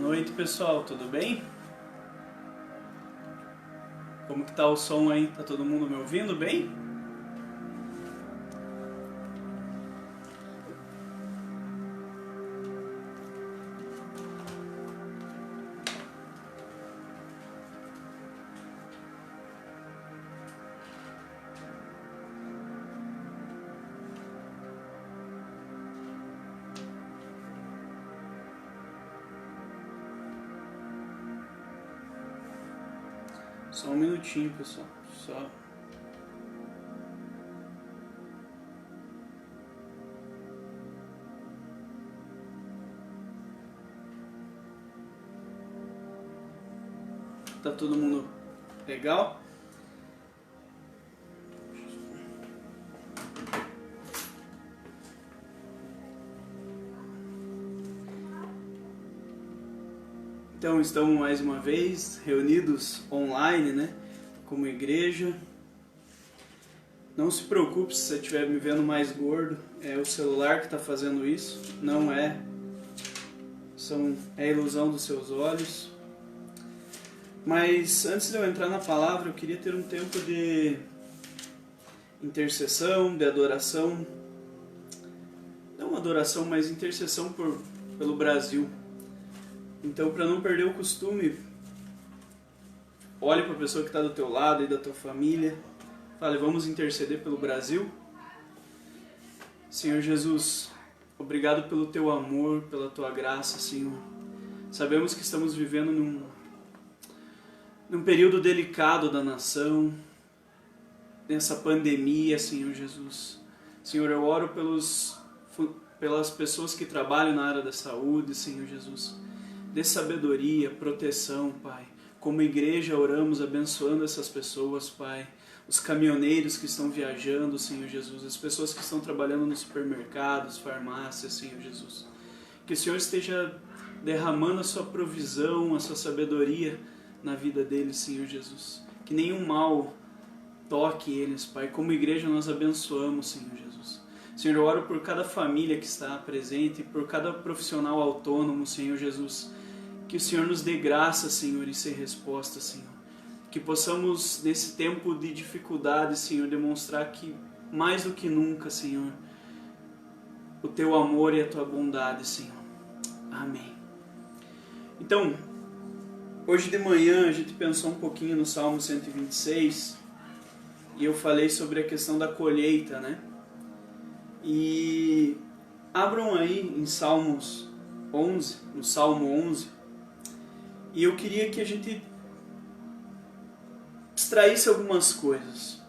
noite, pessoal, tudo bem? Como que tá o som aí? Tá todo mundo me ouvindo bem? Só um minutinho, pessoal. Só. Tá todo mundo legal? Então estamos mais uma vez reunidos online, né, como igreja. Não se preocupe se você estiver me vendo mais gordo, é o celular que está fazendo isso, não é, é a ilusão dos seus olhos. Mas antes de eu entrar na palavra, eu queria ter um tempo de intercessão, de adoração, não adoração, mas intercessão pelo Brasil. Então, para não perder o costume, olhe para a pessoa que está do teu lado e da tua família. Fale, vamos interceder pelo Brasil. Senhor Jesus, obrigado pelo teu amor, pela tua graça, Senhor. Sabemos que estamos vivendo num período delicado da nação, nessa pandemia, Senhor Jesus. Senhor, eu oro pelas pessoas que trabalham na área da saúde, Senhor Jesus. Dê sabedoria, proteção, Pai. Como igreja oramos abençoando essas pessoas, Pai. Os caminhoneiros que estão viajando, Senhor Jesus. As pessoas que estão trabalhando nos supermercados, farmácias, Senhor Jesus. Que o Senhor esteja derramando a sua provisão, a sua sabedoria na vida deles, Senhor Jesus. Que nenhum mal toque eles, Pai. Como igreja nós abençoamos, Senhor Jesus. Senhor, eu oro por cada família que está presente, por cada profissional autônomo, Senhor Jesus. Que o Senhor nos dê graça, Senhor, e ser resposta, Senhor. Que possamos, nesse tempo de dificuldade, Senhor, demonstrar que, mais do que nunca, Senhor, o Teu amor e a Tua bondade, Senhor. Amém. Então, hoje de manhã a gente pensou um pouquinho no Salmo 126 e eu falei sobre a questão da colheita, né? E abram aí em Salmos 11, no Salmo 11, e eu queria que a gente extraísse algumas coisas.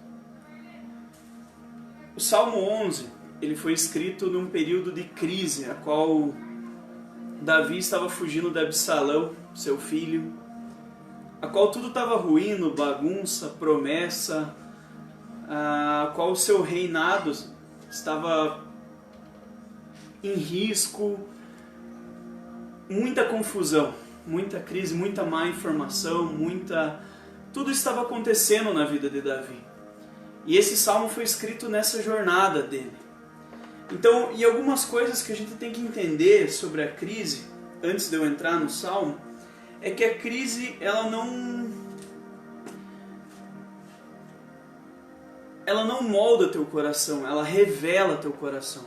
O Salmo 11, ele foi escrito num período de crise, a qual Davi estava fugindo de Absalão, seu filho, a qual tudo estava ruindo, bagunça, promessa, a qual o seu reinado estava em risco, muita confusão, muita crise, muita má informação, tudo estava acontecendo na vida de Davi. E esse salmo foi escrito nessa jornada dele. Então, e algumas coisas que a gente tem que entender sobre a crise, antes de eu entrar no salmo, é que a crise, ela não molda teu coração, ela revela teu coração.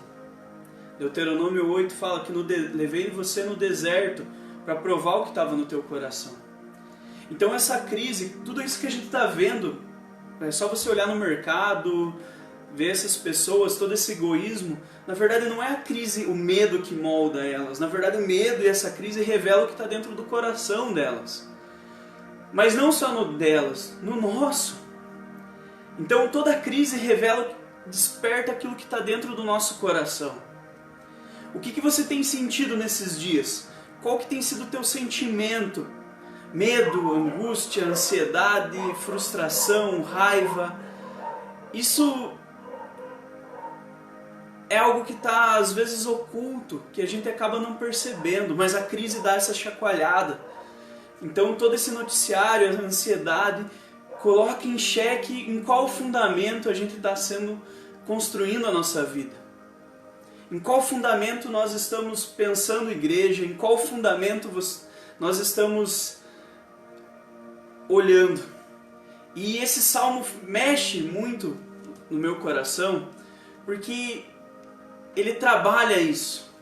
Deuteronômio 8 fala que levei você no deserto para provar o que estava no teu coração. Então essa crise, tudo isso que a gente está vendo, é só você olhar no mercado, ver essas pessoas, todo esse egoísmo, na verdade não é a crise, o medo que molda elas, na verdade o medo e essa crise revelam o que está dentro do coração delas. Mas não só no delas, no nosso. Então toda crise revela, desperta aquilo que está dentro do nosso coração. O que você tem sentido nesses dias? Qual que tem sido o teu sentimento? Medo, angústia, ansiedade, frustração, raiva. Isso é algo que está às vezes oculto, que a gente acaba não percebendo, mas a crise dá essa chacoalhada. Então todo esse noticiário, a ansiedade, coloca em xeque em qual fundamento a gente está construindo a nossa vida. Em qual fundamento nós estamos pensando igreja, em qual fundamento nós estamos olhando. E esse salmo mexe muito no meu coração, porque ele trabalha isso.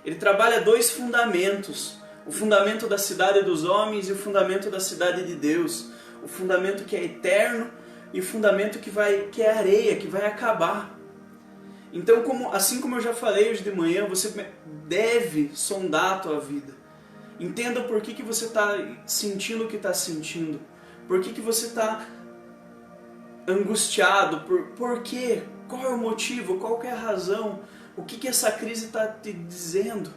Ele trabalha dois fundamentos. O fundamento da cidade dos homens e o fundamento da cidade de Deus. O fundamento que é eterno e o fundamento que é areia, que vai acabar. Então, assim como eu já falei hoje de manhã, você deve sondar a tua vida. Entenda por que você está sentindo o que está sentindo. Por que você está angustiado? Por quê? Qual é o motivo? Qual é a razão? O que essa crise está te dizendo?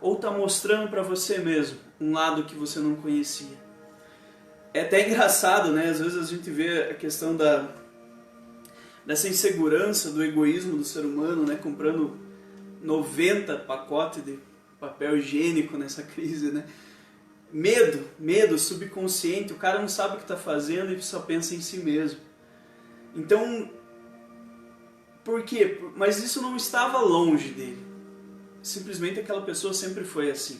Ou está mostrando para você mesmo um lado que você não conhecia? É até engraçado, né? Às vezes a gente vê a questão dessa insegurança, do egoísmo do ser humano, né? Comprando 90 pacotes de papel higiênico nessa crise, né? Medo subconsciente, o cara não sabe o que está fazendo e só pensa em si mesmo. Então, por quê? Mas isso não estava longe dele. Simplesmente aquela pessoa sempre foi assim.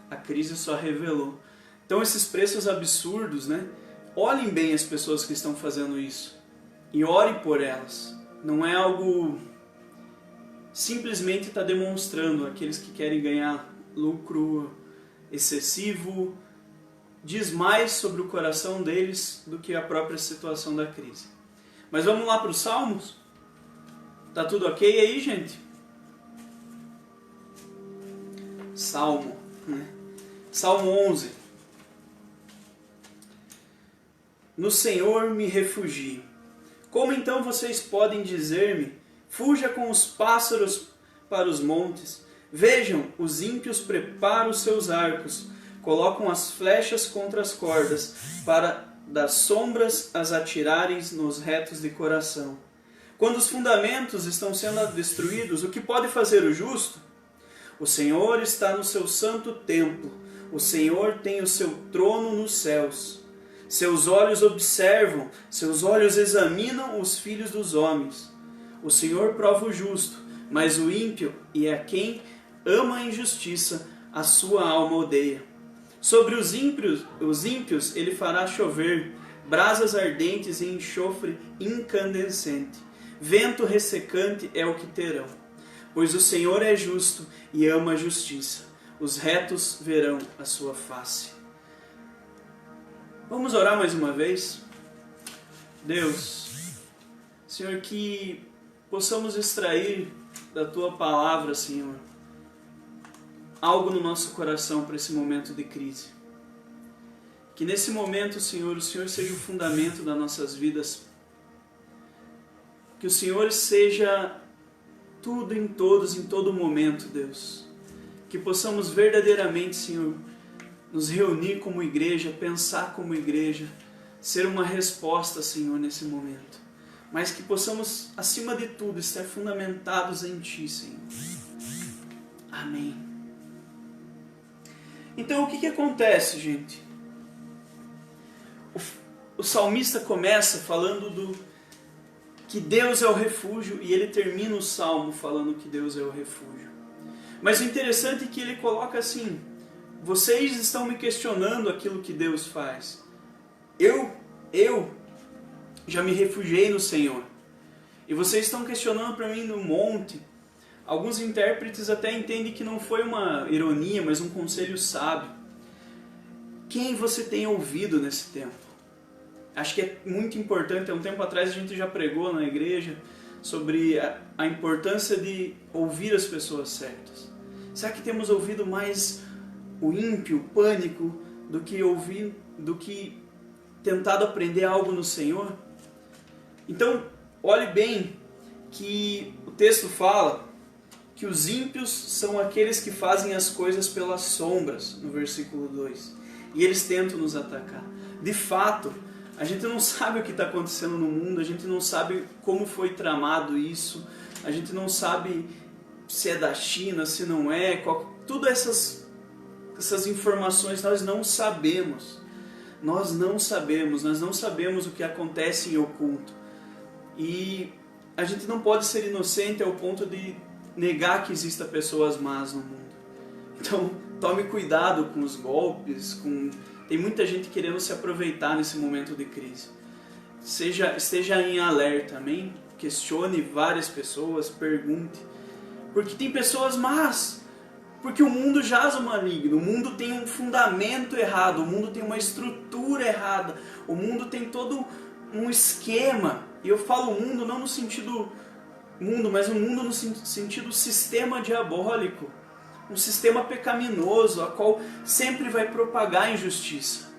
A crise só revelou. Então esses preços absurdos, né? Olhem bem as pessoas que estão fazendo isso. E orem por elas. Não é algo simplesmente está demonstrando aqueles que querem ganhar lucro excessivo. Diz mais sobre o coração deles do que a própria situação da crise. Mas vamos lá para os Salmos? Tá tudo ok aí, gente? Salmo, né? Salmo 11. No Senhor me refugio. Como então vocês podem dizer-me, fuja com os pássaros para os montes? Vejam, os ímpios preparam os seus arcos, colocam as flechas contra as cordas, para das sombras as atirarem nos retos de coração. Quando os fundamentos estão sendo destruídos, o que pode fazer o justo? O Senhor está no seu santo templo, o Senhor tem o seu trono nos céus. Seus olhos observam, seus olhos examinam os filhos dos homens. O Senhor prova o justo, mas o ímpio e a quem ama a injustiça, a sua alma odeia. Sobre os ímpios ele fará chover brasas ardentes e enxofre incandescente. Vento ressecante é o que terão. Pois o Senhor é justo e ama a justiça. Os retos verão a sua face. Vamos orar mais uma vez? Deus, Senhor, que possamos extrair da Tua palavra, Senhor, algo no nosso coração para esse momento de crise. Que nesse momento, Senhor, o Senhor seja o fundamento das nossas vidas. Que o Senhor seja tudo em todos, em todo momento, Deus. Que possamos verdadeiramente, Senhor, nos reunir como igreja, pensar como igreja, ser uma resposta, Senhor, nesse momento. Mas que possamos, acima de tudo, estar fundamentados em Ti, Senhor. Amém. Então, o que acontece, gente? O salmista começa falando que Deus é o refúgio e ele termina o salmo falando que Deus é o refúgio. Mas o interessante é que ele coloca assim: vocês estão me questionando aquilo que Deus faz. Eu já me refugiei no Senhor. E vocês estão questionando para mim no monte. Alguns intérpretes até entendem que não foi uma ironia, mas um conselho sábio. Quem você tem ouvido nesse tempo? Acho que é muito importante. Há um tempo atrás a gente já pregou na igreja sobre a importância de ouvir as pessoas certas. Será que temos ouvido mais o ímpio, o pânico, do que tentado aprender algo no Senhor? Então, olhe bem que o texto fala que os ímpios são aqueles que fazem as coisas pelas sombras, no versículo 2. E eles tentam nos atacar. De fato, a gente não sabe o que está acontecendo no mundo, a gente não sabe como foi tramado isso, a gente não sabe se é da China, se não é, todas essas informações nós não sabemos. Nós não sabemos o que acontece em oculto. E a gente não pode ser inocente ao ponto de negar que existam pessoas más no mundo. Então, tome cuidado com os golpes, tem muita gente querendo se aproveitar nesse momento de crise. Esteja em alerta, amém? Questione várias pessoas, pergunte. Porque tem pessoas más, porque o mundo jaz o maligno, o mundo tem um fundamento errado, o mundo tem uma estrutura errada, o mundo tem todo um esquema. E eu falo mundo não no sentido mundo, mas o mundo no sentido sistema diabólico. Um sistema pecaminoso, a qual sempre vai propagar a injustiça.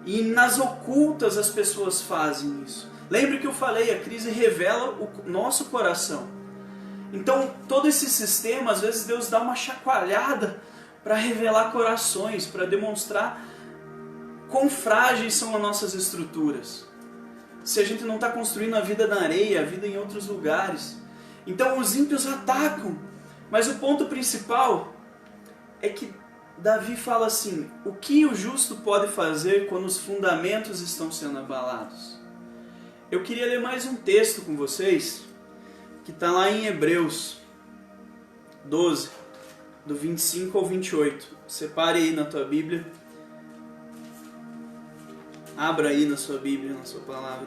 E nas ocultas as pessoas fazem isso. Lembre que eu falei, a crise revela o nosso coração. Então, todo esse sistema, às vezes Deus dá uma chacoalhada para revelar corações, para demonstrar quão frágeis são as nossas estruturas. Se a gente não está construindo a vida na areia, a vida em outros lugares. Então, os ímpios atacam. Mas o ponto principal é que Davi fala assim: o que o justo pode fazer quando os fundamentos estão sendo abalados? Eu queria ler mais um texto com vocês, que está lá em Hebreus 12, do 25 ao 28. Separe aí na tua Bíblia. Abra aí na sua Bíblia, na sua palavra.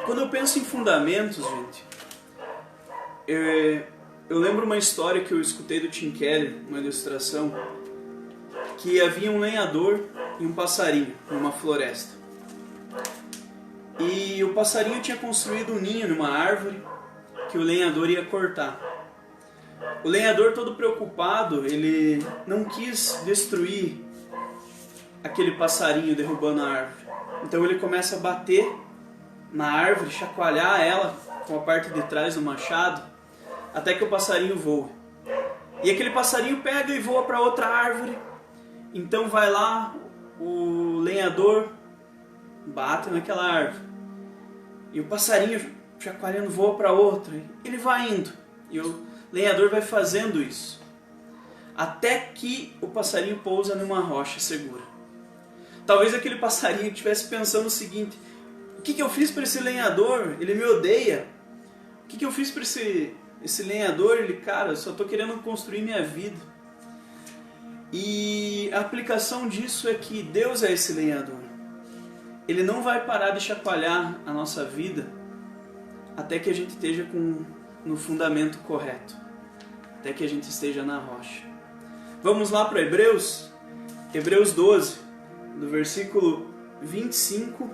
Quando eu penso em fundamentos, gente, eu lembro uma história que eu escutei do Tim Keller, uma ilustração, que havia um lenhador e um passarinho numa floresta. E o passarinho tinha construído um ninho numa árvore que o lenhador ia cortar. O lenhador, todo preocupado, ele não quis destruir aquele passarinho derrubando a árvore. Então ele começa a bater na árvore, chacoalhar ela com a parte de trás do machado, até que o passarinho voa. E aquele passarinho pega e voa para outra árvore. Então vai lá, o lenhador bate naquela árvore. E o passarinho chacoalhando voa para outra. Ele vai indo. E o lenhador vai fazendo isso. Até que o passarinho pousa numa rocha segura. Talvez aquele passarinho estivesse pensando o seguinte: o que eu fiz para esse lenhador? Ele me odeia. O que eu fiz para esse lenhador? Ele, cara, eu só estou querendo construir minha vida. E a aplicação disso é que Deus é esse lenhador. Ele não vai parar de chacoalhar a nossa vida até que a gente esteja no fundamento correto. Até que a gente esteja na rocha. Vamos lá para Hebreus? Hebreus 12, do versículo 25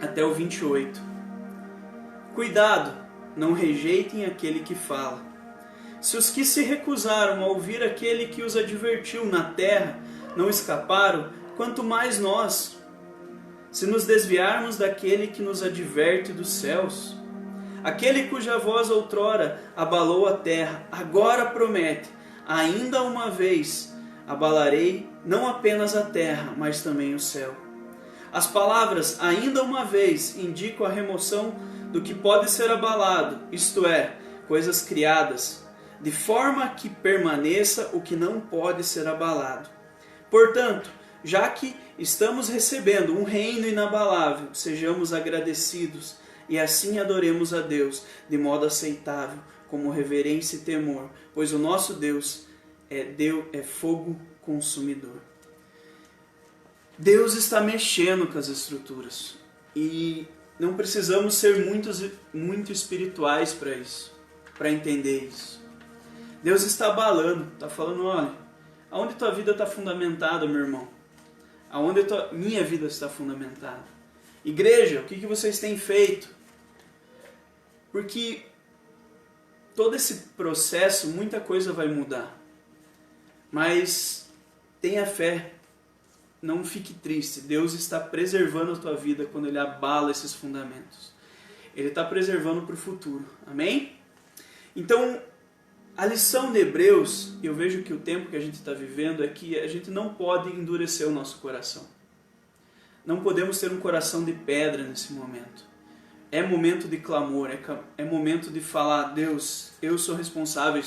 até o 28. Cuidado, não rejeitem aquele que fala. Se os que se recusaram a ouvir aquele que os advertiu na terra não escaparam, quanto mais nós, se nos desviarmos daquele que nos adverte dos céus. Aquele cuja voz outrora abalou a terra, agora promete: ainda uma vez abalarei não apenas a terra, mas também o céu. As palavras ainda uma vez indicam a remoção do que pode ser abalado, isto é, coisas criadas, de forma que permaneça o que não pode ser abalado. Portanto, já que estamos recebendo um reino inabalável, sejamos agradecidos e assim adoremos a Deus de modo aceitável, como reverência e temor, pois o nosso Deus é fogo consumidor. Deus está mexendo com as estruturas e não precisamos ser muito espirituais para isso, para entender isso. Deus está abalando, está falando: olha, aonde tua vida está fundamentada, meu irmão? Aonde minha vida está fundamentada? Igreja, o que vocês têm feito? Porque todo esse processo, muita coisa vai mudar. Mas tenha fé, não fique triste. Deus está preservando a tua vida quando Ele abala esses fundamentos. Ele está preservando para o futuro. Amém? Então, a lição de Hebreus, eu vejo que o tempo que a gente está vivendo é que a gente não pode endurecer o nosso coração. Não podemos ter um coração de pedra nesse momento. É momento de clamor, é momento de falar: Deus, eu sou responsável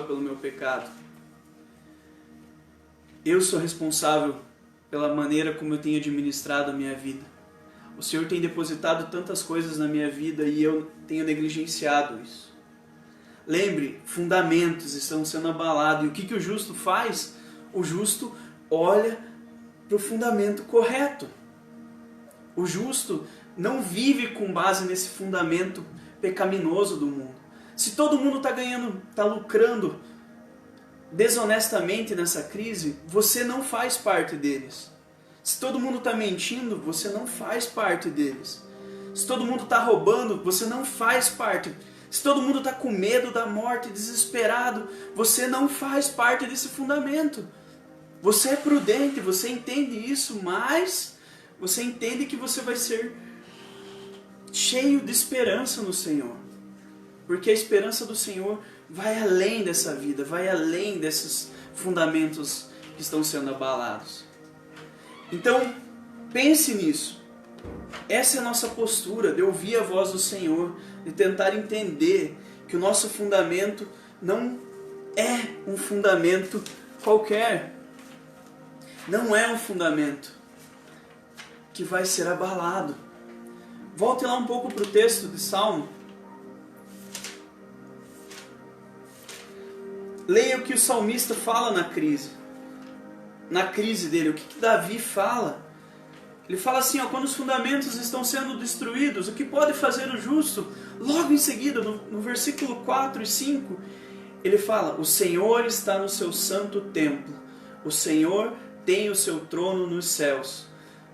pelo meu pecado. Eu sou responsável pela maneira como eu tenho administrado a minha vida. O Senhor tem depositado tantas coisas na minha vida e eu tenho negligenciado isso. Lembre, fundamentos estão sendo abalados. E o que o justo faz? O justo olha para o fundamento correto. O justo não vive com base nesse fundamento pecaminoso do mundo. Se todo mundo está ganhando, está lucrando desonestamente nessa crise, você não faz parte deles. Se todo mundo está mentindo, você não faz parte deles. Se todo mundo está roubando, você não faz parte. Se todo mundo está com medo da morte, desesperado, você não faz parte desse fundamento. Você é prudente, você entende isso, mas você entende que você vai ser cheio de esperança no Senhor. Porque a esperança do Senhor vai além dessa vida, vai além desses fundamentos que estão sendo abalados. Então, pense nisso. Essa é a nossa postura, de ouvir a voz do Senhor, de tentar entender que o nosso fundamento não é um fundamento qualquer. Não é um fundamento que vai ser abalado. Volte lá um pouco para o texto de Salmo. Leia o que o salmista fala na crise. Na crise dele, o que Davi fala? Ele fala assim, quando os fundamentos estão sendo destruídos, o que pode fazer o justo? Logo em seguida, no versículo 4 e 5, ele fala, o Senhor está no seu santo templo, o Senhor tem o seu trono nos céus,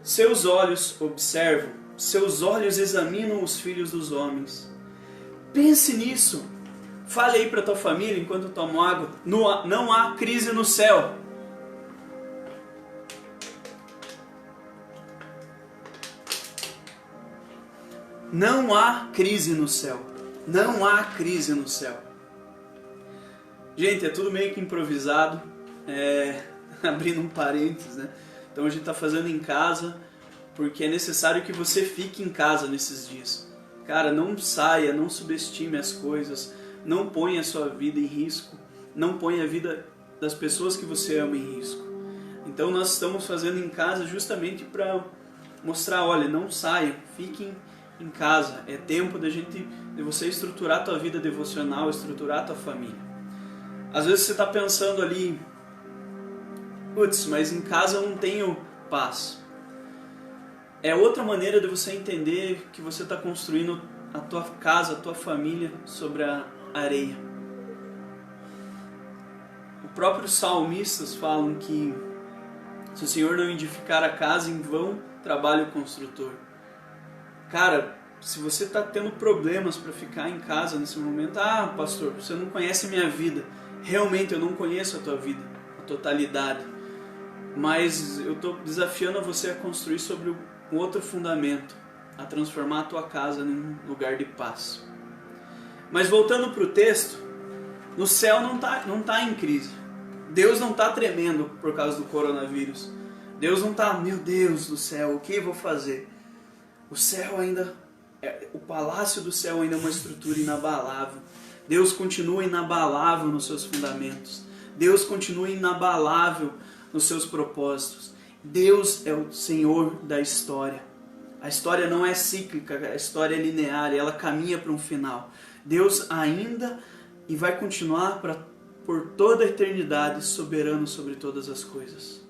seus olhos observam, seus olhos examinam os filhos dos homens. Pense nisso, fale aí para tua família enquanto eu tomo água, não há crise no céu. Não há crise no céu. Não há crise no céu. Gente, é tudo meio que improvisado. Abrindo um parênteses, né? Então a gente está fazendo em casa porque é necessário que você fique em casa nesses dias. Cara, não saia, não subestime as coisas. Não ponha a sua vida em risco. Não ponha a vida das pessoas que você ama em risco. Então nós estamos fazendo em casa justamente para mostrar, olha, não saiam, fiquem em casa. É tempo de você estruturar a tua vida devocional, estruturar a tua família. Às vezes você está pensando ali, putz, mas em casa eu não tenho paz. É outra maneira de você entender que você está construindo a tua casa, a tua família sobre a areia. Os próprios salmistas falam que se o Senhor não edificar a casa, em vão trabalha o construtor. Cara, se você está tendo problemas para ficar em casa nesse momento, pastor, você não conhece a minha vida. Realmente eu não conheço a tua vida, a totalidade. Mas eu estou desafiando você a construir sobre um outro fundamento, a transformar a tua casa num lugar de paz. Mas voltando para o texto, no céu não tá em crise. Deus não está tremendo por causa do coronavírus. Deus não está, meu Deus do céu, o que eu vou fazer? O céu ainda, o palácio do céu ainda é uma estrutura inabalável. Deus continua inabalável nos seus fundamentos. Deus continua inabalável nos seus propósitos. Deus é o Senhor da história. A história não é cíclica, a história é linear, ela caminha para um final. Deus ainda e vai continuar por toda a eternidade soberano sobre todas as coisas.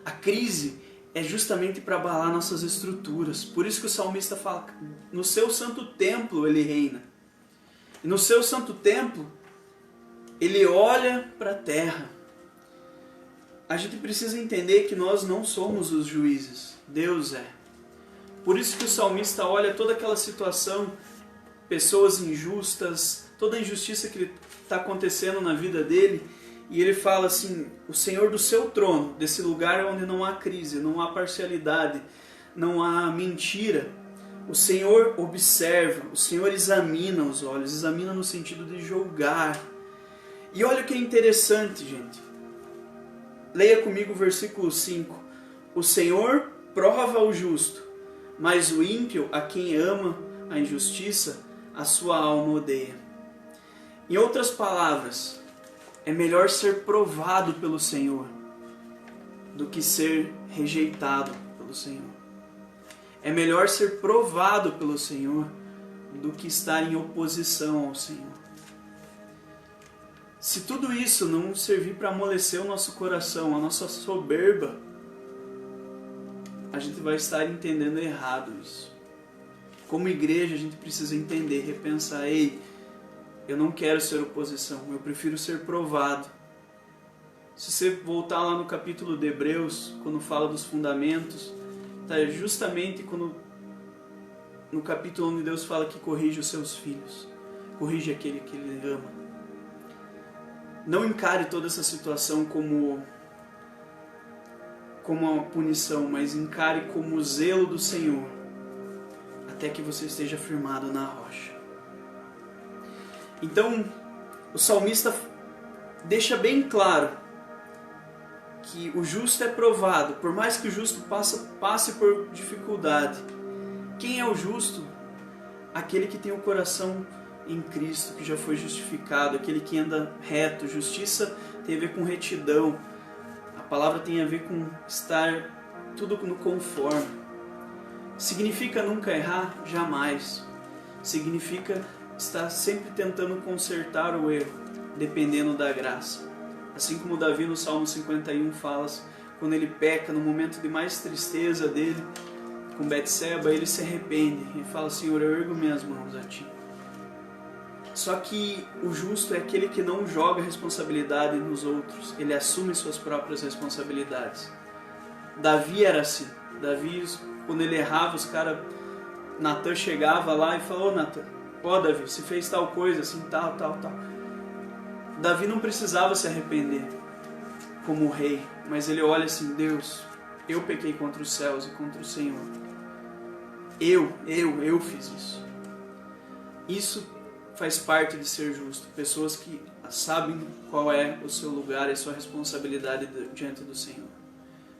A crise é justamente para abalar nossas estruturas. Por isso que o salmista fala, no seu santo templo ele reina. E no seu santo templo, ele olha para a terra. A gente precisa entender que nós não somos os juízes, Deus é. Por isso que o salmista olha toda aquela situação, pessoas injustas, toda a injustiça que está acontecendo na vida dele, e ele fala assim, o Senhor do seu trono, desse lugar onde não há crise, não há parcialidade, não há mentira, o Senhor observa, o Senhor examina os olhos, examina no sentido de julgar. E olha o que é interessante, gente. Leia comigo o versículo 5. O Senhor prova o justo, mas o ímpio, a quem ama a injustiça, a sua alma odeia. Em outras palavras, é melhor ser provado pelo Senhor do que ser rejeitado pelo Senhor. É melhor ser provado pelo Senhor do que estar em oposição ao Senhor. Se tudo isso não servir para amolecer o nosso coração, a nossa soberba, a gente vai estar entendendo errado isso. Como igreja, a gente precisa entender, repensar: ei, eu não quero ser oposição, eu prefiro ser provado. Se você voltar lá no capítulo de Hebreus, quando fala dos fundamentos, está justamente no capítulo onde Deus fala que corrige os seus filhos, corrige aquele que Ele ama. Não encare toda essa situação como uma punição, mas encare como o zelo do Senhor, até que você esteja firmado na rocha. Então, o salmista deixa bem claro que o justo é provado, por mais que o justo passe por dificuldade. Quem é o justo? Aquele que tem o coração em Cristo, que já foi justificado, aquele que anda reto. Justiça tem a ver com retidão. A palavra tem a ver com estar tudo no conforme. Significa nunca errar? Jamais. Significa estar sempre tentando consertar o erro, dependendo da graça. Assim como Davi no Salmo 51 fala, quando ele peca, no momento de mais tristeza dele, com Betseba, ele se arrepende e fala: Senhor, eu ergo minhas mãos a Ti. Só que o justo é aquele que não joga responsabilidade nos outros, ele assume suas próprias responsabilidades. Davi era assim. Davi, quando ele errava, os caras, Natan chegava lá e falou: Natan, Davi, você fez tal coisa, assim, tal. Davi não precisava se arrepender como rei, mas ele olha assim: Deus, eu pequei contra os céus e contra o Senhor. Eu fiz isso. Isso faz parte de ser justo. Pessoas que sabem qual é o seu lugar e a sua responsabilidade diante do Senhor.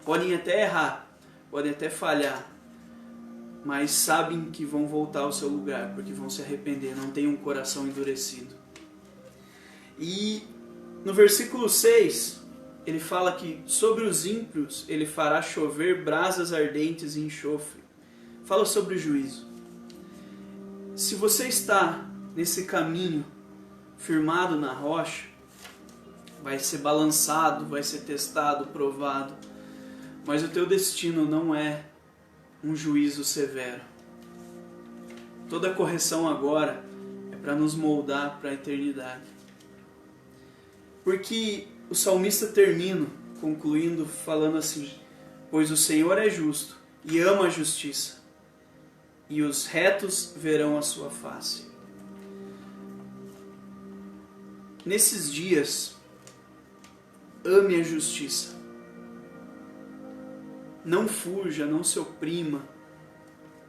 Podem até errar, podem até falhar, mas sabem que vão voltar ao seu lugar, porque vão se arrepender, não têm um coração endurecido. E no versículo 6, ele fala que sobre os ímpios ele fará chover brasas ardentes e enxofre. Fala sobre o juízo. Se você está nesse caminho, firmado na rocha, vai ser balançado, vai ser testado, provado, mas o teu destino não é um juízo severo. Toda correção agora é para nos moldar para a eternidade. Porque o salmista termina concluindo falando assim: pois o Senhor é justo e ama a justiça, e os retos verão a sua face. Nesses dias, ame a justiça. Não fuja, não se oprima,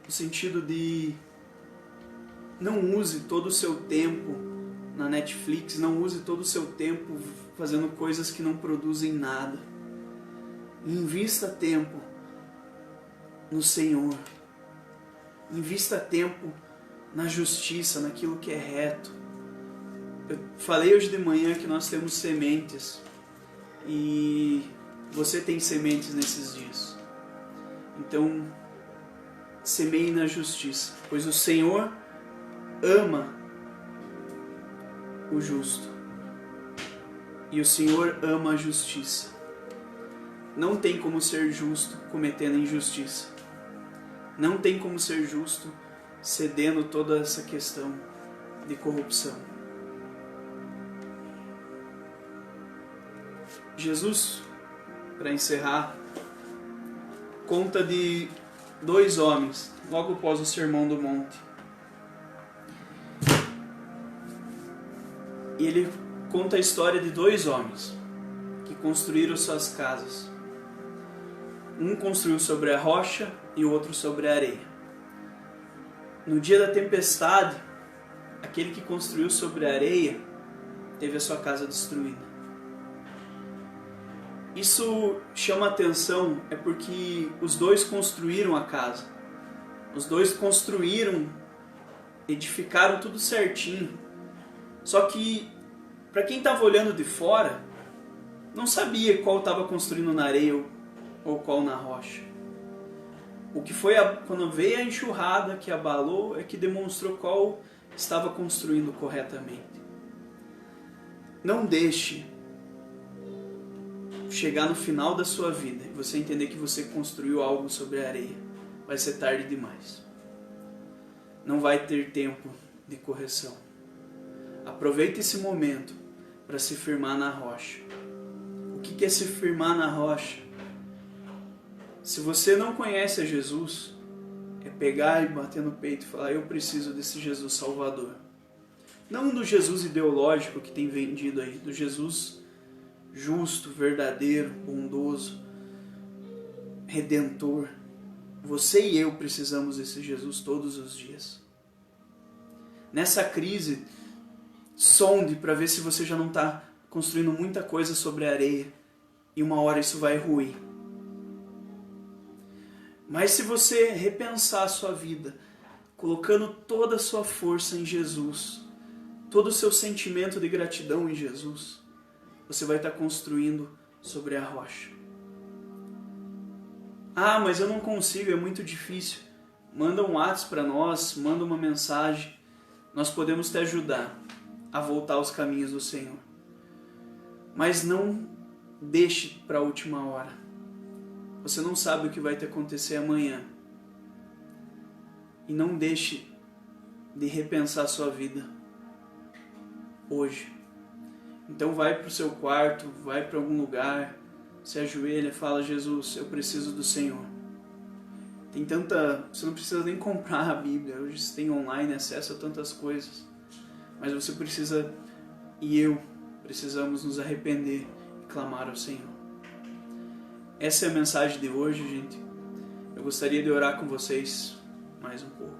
no sentido de não use todo o seu tempo na Netflix, não use todo o seu tempo fazendo coisas que não produzem nada. Invista tempo no Senhor. Invista tempo na justiça, naquilo que é reto. Eu falei hoje de manhã que nós temos sementes e você tem sementes nesses dias. Então, semeie na justiça, pois o Senhor ama o justo e o Senhor ama a justiça. Não tem como ser justo cometendo injustiça. Não tem como ser justo cedendo toda essa questão de corrupção. Jesus, para encerrar, conta de dois homens, logo após o Sermão do Monte. E ele conta a história de dois homens que construíram suas casas. Um construiu sobre a rocha e o outro sobre a areia. No dia da tempestade, aquele que construiu sobre a areia teve a sua casa destruída. Isso chama atenção, é porque os dois construíram a casa. Os dois construíram, edificaram tudo certinho. Só que, para quem estava olhando de fora, não sabia qual estava construindo na areia ou qual na rocha. O que foi quando veio a enxurrada que abalou é que demonstrou qual estava construindo corretamente. Não deixe chegar no final da sua vida e você entender que você construiu algo sobre a areia. Vai ser tarde demais. Não vai ter tempo de correção. Aproveite esse momento para se firmar na rocha. O que é se firmar na rocha? Se você não conhece a Jesus, é pegar e bater no peito e falar: eu preciso desse Jesus Salvador. Não do Jesus ideológico que tem vendido aí, do Jesus justo, verdadeiro, bondoso, redentor. Você e eu precisamos desse Jesus todos os dias. Nessa crise, sonde para ver se você já não está construindo muita coisa sobre a areia e uma hora isso vai ruir. Mas se você repensar a sua vida, colocando toda a sua força em Jesus, todo o seu sentimento de gratidão em Jesus, você vai estar construindo sobre a rocha. Ah, mas eu não consigo, é muito difícil. Manda um WhatsApp para nós, manda uma mensagem. Nós podemos te ajudar a voltar aos caminhos do Senhor. Mas não deixe para a última hora. Você não sabe o que vai te acontecer amanhã. E não deixe de repensar a sua vida hoje. Então vai para o seu quarto, vai para algum lugar, se ajoelha e fala: Jesus, eu preciso do Senhor. Tem tanta... Você não precisa nem comprar a Bíblia, hoje você tem online acesso a tantas coisas. Mas você precisa, e eu, precisamos nos arrepender e clamar ao Senhor. Essa é a mensagem de hoje, gente. Eu gostaria de orar com vocês mais um pouco.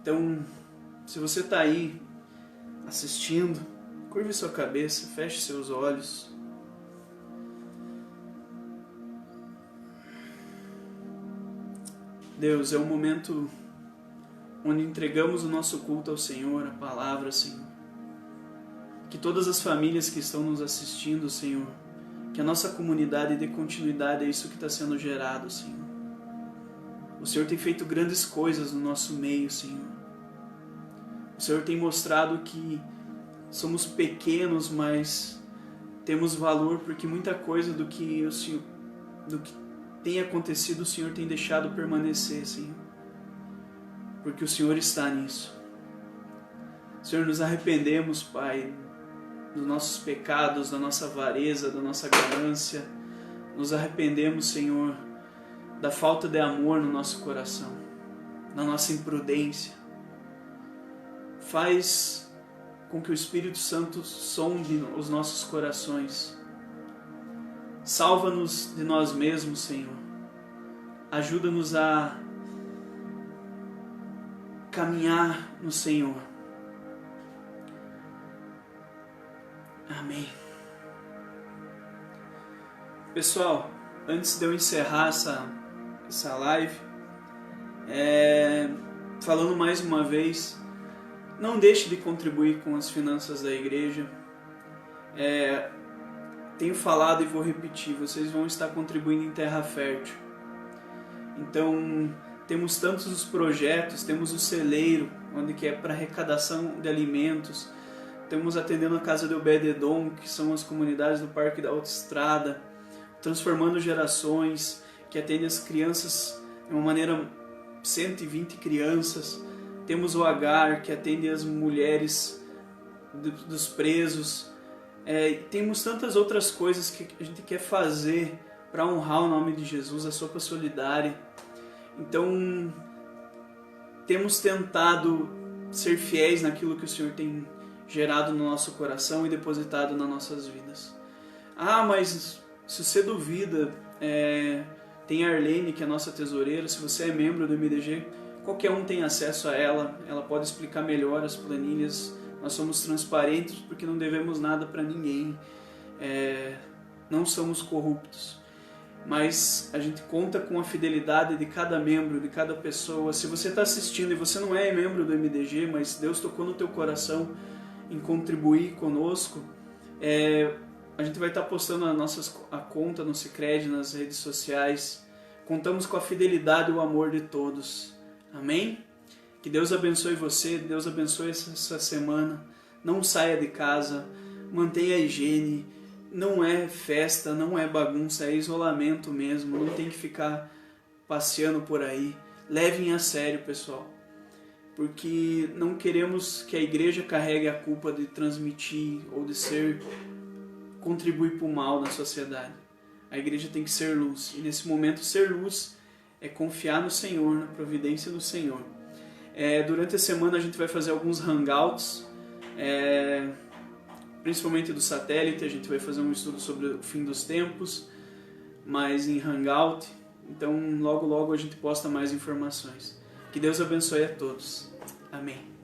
Então, se você está aí assistindo, curve sua cabeça, feche seus olhos. Deus, é um momento onde entregamos o nosso culto ao Senhor, a palavra, Senhor. Que todas as famílias que estão nos assistindo, Senhor, que a nossa comunidade dê continuidade a isso que está sendo gerado, Senhor. O Senhor tem feito grandes coisas no nosso meio, Senhor. O Senhor tem mostrado que somos pequenos, mas temos valor, porque muita coisa do que tem acontecido, o Senhor tem deixado permanecer, Senhor. Porque o Senhor está nisso. Senhor, nos arrependemos, Pai, dos nossos pecados, da nossa avareza, da nossa ganância. Nos arrependemos, Senhor, da falta de amor no nosso coração, da nossa imprudência. Faz com que o Espírito Santo sonde os nossos corações. Salva-nos de nós mesmos, Senhor. Ajuda-nos a caminhar no Senhor. Amém. Pessoal, antes de eu encerrar essa live, falando mais uma vez, não deixe de contribuir com as finanças da igreja. Tenho falado e vou repetir, vocês vão estar contribuindo em terra fértil. Então, temos tantos os projetos, temos o celeiro, onde que é para arrecadação de alimentos, temos atendendo a Casa de Obed-Edom, que são as comunidades do Parque da Autoestrada, Transformando Gerações, que atende as crianças de uma maneira, 120 crianças, temos o Agar, que atende as mulheres dos presos, temos tantas outras coisas que a gente quer fazer para honrar o nome de Jesus, a sopa solidária. Então, temos tentado ser fiéis naquilo que o Senhor tem gerado no nosso coração e depositado nas nossas vidas. Ah, mas se você duvida, tem a Arlene, que é a nossa tesoureira. Se você é membro do MDG, qualquer um tem acesso a ela. Ela pode explicar melhor as planilhas. Nós somos transparentes porque não devemos nada para ninguém. Não somos corruptos. Mas a gente conta com a fidelidade de cada membro, de cada pessoa. Se você está assistindo e você não é membro do MDG, mas Deus tocou no teu coração em contribuir conosco, a gente vai estar postando a conta no Sicredi, nas redes sociais, contamos com a fidelidade e o amor de todos. Amém? Que Deus abençoe você, Deus abençoe essa semana. Não saia de casa, mantenha a higiene. Não é festa, não é bagunça, é isolamento mesmo. Não tem que ficar passeando por aí. Levem a sério, pessoal. Porque não queremos que a igreja carregue a culpa de transmitir ou de contribuir para o mal na sociedade. A igreja tem que ser luz. E nesse momento ser luz é confiar no Senhor, na providência do Senhor. Durante a semana a gente vai fazer alguns hangouts, principalmente do satélite. A gente vai fazer um estudo sobre o fim dos tempos, mas em hangout. Então logo logo a gente posta mais informações. Que Deus abençoe a todos. Amém.